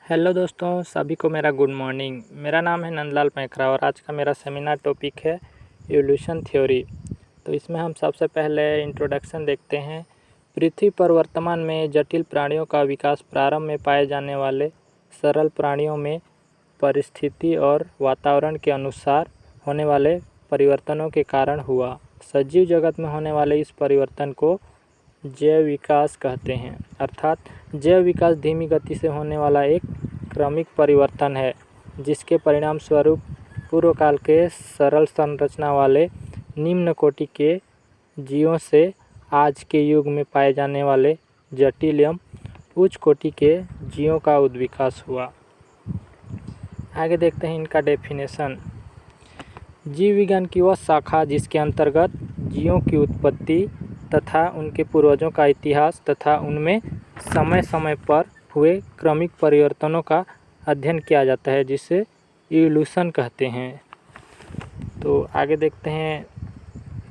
Hello दोस्तों, सभी को मेरा गुड मॉर्निंग। मेरा नाम है नंदलाल पैकरा और आज का मेरा सेमिनार टॉपिक है इवोल्यूशन थ्योरी। तो इसमें हम सबसे पहले इंट्रोडक्शन देखते हैं। पृथ्वी पर वर्तमान में जटिल प्राणियों का विकास प्रारंभ में पाए जाने वाले सरल प्राणियों में परिस्थिति और वातावरण के अनुसार होने वाले परिवर्तनों के कारण हुआ। सजीव जगत में होने वाले इस परिवर्तन को जैव विकास कहते हैं। अर्थात जैव विकास धीमी गति से होने वाला एक क्रमिक परिवर्तन है जिसके परिणाम स्वरूप पूर्व काल के सरल संरचना वाले निम्न कोटि के जीवों से आज के युग में पाए जाने वाले जटिल एवं उच्च कोटि के जीवों का उद्विकास हुआ। आगे देखते हैं इनका डेफिनेशन। जीव विज्ञान की वह शाखा जिसके अंतर्गत जीवों की उत्पत्ति तथा उनके पूर्वजों का इतिहास तथा उनमें समय समय पर हुए क्रमिक परिवर्तनों का अध्ययन किया जाता है, जिसे इवोल्यूशन कहते हैं। तो आगे देखते हैं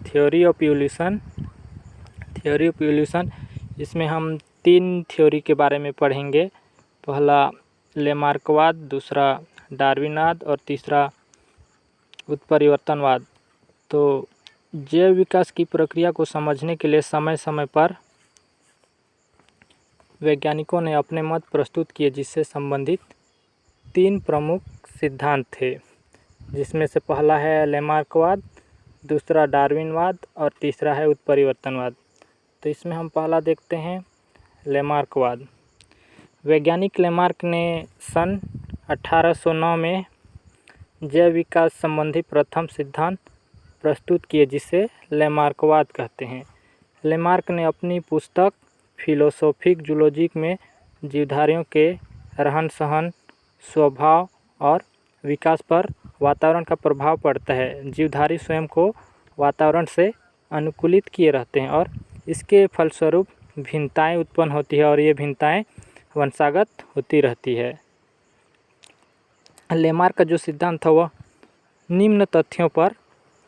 theory of evolution. Theory of evolution, इसमें हम 3 थ्योरी के बारे में पढ़ेंगे। पहला लेमार्कवाद, दूसरा डार्विनवाद और तीसरा उत्परिवर्तनवाद। तो जैव विकास की प्रक्रिया को समझने के लिए समय समय पर वैज्ञानिकों ने अपने मत प्रस्तुत किए, जिससे संबंधित 3 प्रमुख सिद्धांत थे, जिसमें से पहला है लेमार्कवाद, दूसरा डार्विनवाद और तीसरा है उत्परिवर्तनवाद। तो इसमें हम पहला देखते हैं लेमार्कवाद। वैज्ञानिक लेमार्क ने सन 1809 में जैव विकास संबंधी प्रथम सिद्धांत प्रस्तुत किए, जिसे लेमार्कवाद कहते हैं। लेमार्क ने अपनी पुस्तक फिलोसोफिक जूलॉजी में जीवधारियों के रहन सहन, स्वभाव और विकास पर वातावरण का प्रभाव पड़ता है। जीवधारी स्वयं को वातावरण से अनुकूलित किए रहते हैं और इसके फलस्वरूप भिन्नताएं उत्पन्न होती है और ये भिन्नताएं वंशागत होती रहती है। लेमार्क का जो सिद्धांत था वह निम्न तथ्यों पर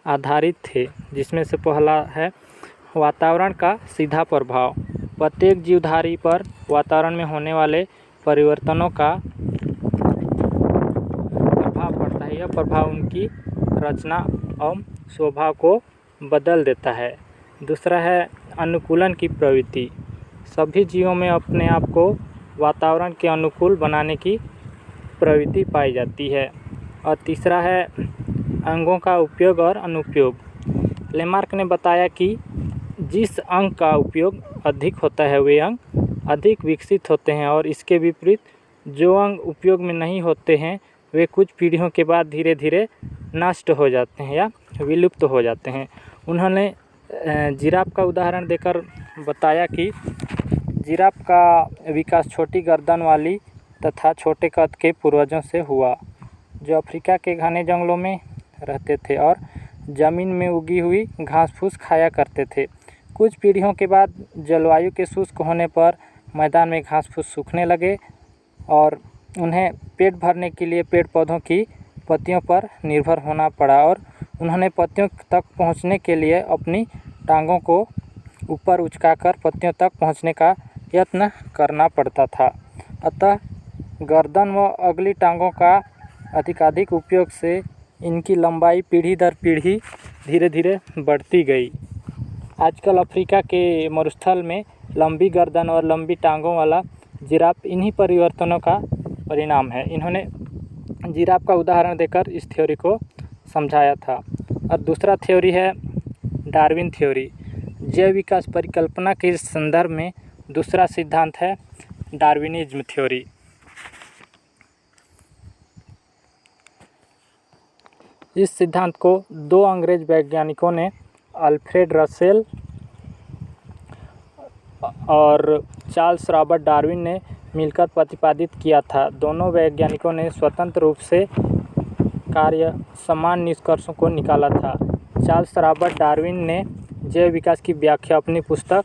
आधारित थे, जिसमें से पहला है वातावरण का सीधा प्रभाव। प्रत्येक जीवधारी पर वातावरण में होने वाले परिवर्तनों का प्रभाव पड़ता है। यह प्रभाव उनकी रचना एवं स्वभाव को बदल देता है। दूसरा है अनुकूलन की प्रवृत्ति। सभी जीवों में अपने आप को वातावरण के अनुकूल बनाने की प्रवृत्ति पाई जाती है। और तीसरा है अंगों का उपयोग और अनुपयोग। लेमार्क ने बताया कि जिस अंग का उपयोग अधिक होता है वे अंग अधिक विकसित होते हैं और इसके विपरीत जो अंग उपयोग में नहीं होते हैं वे कुछ पीढ़ियों के बाद धीरे धीरे नष्ट हो जाते हैं या विलुप्त हो जाते हैं। उन्होंने जिराफ का उदाहरण देकर बताया कि जिराफ का विकास छोटी गर्दन वाली तथा छोटे कद के पूर्वजों से हुआ, जो अफ्रीका के घने जंगलों में रहते थे और ज़मीन में उगी हुई घास फूस खाया करते थे। कुछ पीढ़ियों के बाद जलवायु के शुष्क होने पर मैदान में घास फूस सूखने लगे और उन्हें पेट भरने के लिए पेड़ पौधों की पत्तियों पर निर्भर होना पड़ा और उन्होंने पत्तियों तक पहुंचने के लिए अपनी टांगों को ऊपर उचकाकर पत्तियों तक पहुंचने का यत्न करना पड़ता था। अतः गर्दन व अगली टांगों का अधिकाधिक उपयोग से इनकी लंबाई पीढ़ी दर पीढ़ी धीरे धीरे बढ़ती गई। आजकल अफ्रीका के मरुस्थल में लंबी गर्दन और लंबी टांगों वाला जिराफ इन्हीं परिवर्तनों का परिणाम है। इन्होंने जिराफ का उदाहरण देकर इस थ्योरी को समझाया था। और दूसरा थ्योरी है डार्विन थ्योरी। जैव विकास परिकल्पना के संदर्भ में दूसरा सिद्धांत है डार्विनिज्म थ्योरी। इस सिद्धांत को 2 अंग्रेज वैज्ञानिकों ने अल्फ्रेड रसेल और चार्ल्स रॉबर्ट डार्विन ने मिलकर प्रतिपादित किया था। दोनों वैज्ञानिकों ने स्वतंत्र रूप से कार्य समान निष्कर्षों को निकाला था। चार्ल्स रॉबर्ट डार्विन ने जैव विकास की व्याख्या अपनी पुस्तक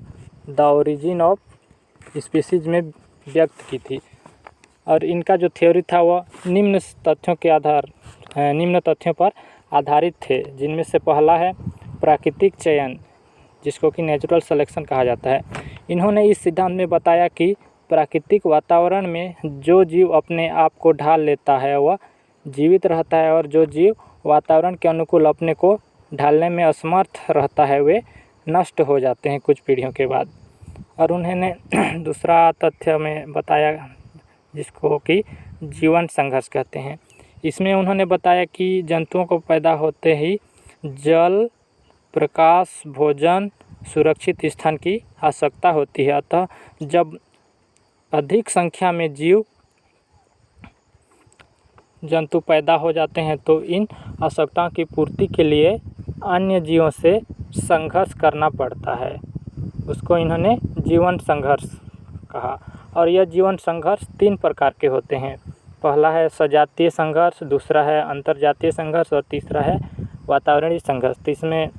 द ओरिजिन ऑफ स्पीसीज में व्यक्त की थी और इनका जो थ्योरी था वह निम्न तथ्यों पर आधारित थे, जिनमें से पहला है प्राकृतिक चयन, जिसको कि नेचुरल सिलेक्शन कहा जाता है। इन्होंने इस सिद्धांत में बताया कि प्राकृतिक वातावरण में जो जीव अपने आप को ढाल लेता है वह जीवित रहता है, और जो जीव वातावरण के अनुकूल अपने को ढालने में असमर्थ रहता है वे नष्ट हो जाते हैं कुछ पीढ़ियों के बाद। और उन्होंने दूसरा तथ्य में बताया जिसको कि जीवन संघर्ष कहते हैं। इसमें उन्होंने बताया कि जंतुओं को पैदा होते ही जल, प्रकाश, भोजन, सुरक्षित स्थान की आवश्यकता होती है। अतः जब अधिक संख्या में जीव जंतु पैदा हो जाते हैं तो इन आवश्यकताओं की पूर्ति के लिए अन्य जीवों से संघर्ष करना पड़ता है। उसको इन्होंने जीवन संघर्ष कहा। और यह जीवन संघर्ष 3 प्रकार के होते हैं। पहला है सजातीय संघर्ष, दूसरा है अंतर्जातीय संघर्ष और तीसरा है वातावरणीय संघर्ष। तो इसमें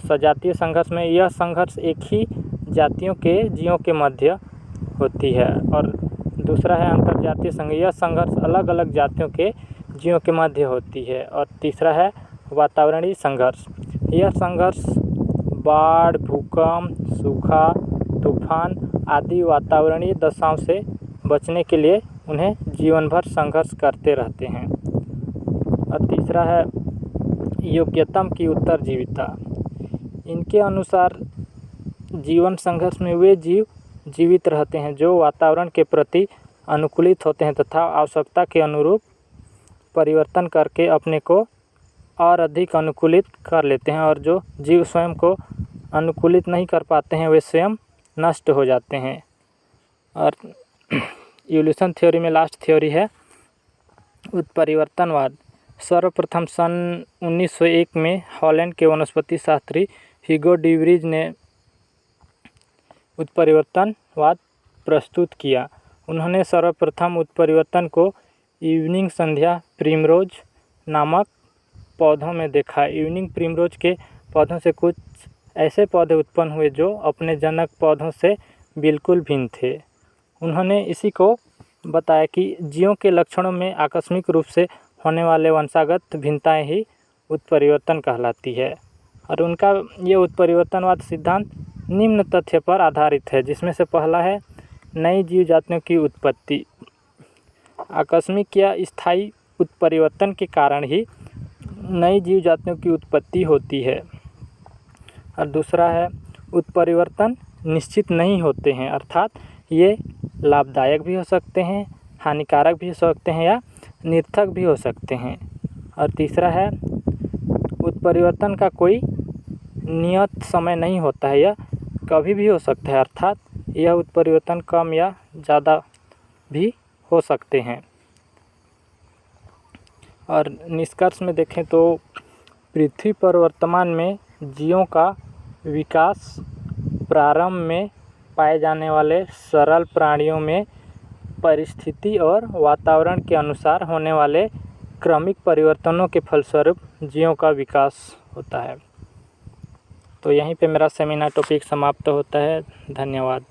सजातीय संघर्ष में यह संघर्ष एक ही जातियों के जीवों के मध्य होती है, और दूसरा है अंतर्जातीय संघर्ष, यह संघर्ष अलग अलग जातियों के जीवों के मध्य होती है, और तीसरा है वातावरणीय संघर्ष। यह संघर्ष बाढ़, भूकंप, सूखा, तूफान आदि वातावरणीय दशाओं से बचने के लिए उन्हें जीवन भर संघर्ष करते रहते हैं। और तीसरा है योग्यतम की उत्तरजीविता। इनके अनुसार जीवन संघर्ष में वे जीव जीवित रहते हैं जो वातावरण के प्रति अनुकूलित होते हैं तथा आवश्यकता के अनुरूप परिवर्तन करके अपने को और अधिक अनुकूलित कर लेते हैं, और जो जीव स्वयं को अनुकूलित नहीं कर पाते हैं वे स्वयं नष्ट हो जाते हैं। और इवोल्यूशन थ्योरी में लास्ट थ्योरी है उत्परिवर्तनवाद। सर्वप्रथम सन 1901 में हॉलैंड के वनस्पति शास्त्री ह्यूगो डी व्रीज ने उत्परिवर्तनवाद प्रस्तुत किया। उन्होंने सर्वप्रथम उत्परिवर्तन को इवनिंग संध्या प्रिमरोज नामक पौधों में देखा। इवनिंग प्रिमरोज के पौधों से कुछ ऐसे पौधे उत्पन्न हुए जो अपने जनक पौधों से बिल्कुल भिन्न थे। उन्होंने इसी को बताया कि जीवों के लक्षणों में आकस्मिक रूप से होने वाले वंशागत भिन्नताएं ही उत्परिवर्तन कहलाती है। और उनका ये उत्परिवर्तनवाद सिद्धांत निम्न तथ्य पर आधारित है, जिसमें से पहला है नई जीव जातियों की उत्पत्ति। आकस्मिक या स्थायी उत्परिवर्तन के कारण ही नई जीव जातियों की उत्पत्ति होती है। और दूसरा है उत्परिवर्तन निश्चित नहीं होते हैं, अर्थात ये लाभदायक भी हो सकते हैं, हानिकारक भी हो सकते हैं या निरर्थक भी हो सकते हैं। और तीसरा है उत्परिवर्तन का कोई नियत समय नहीं होता है, यह कभी भी हो सकता है, अर्थात यह उत्परिवर्तन कम या ज़्यादा भी हो सकते हैं। और निष्कर्ष में देखें तो पृथ्वी पर वर्तमान में जीवों का विकास प्रारंभ में पाए जाने वाले सरल प्राणियों में परिस्थिति और वातावरण के अनुसार होने वाले क्रमिक परिवर्तनों के फलस्वरूप जीवों का विकास होता है। तो यहीं पे मेरा सेमिनार टॉपिक समाप्त होता है। धन्यवाद।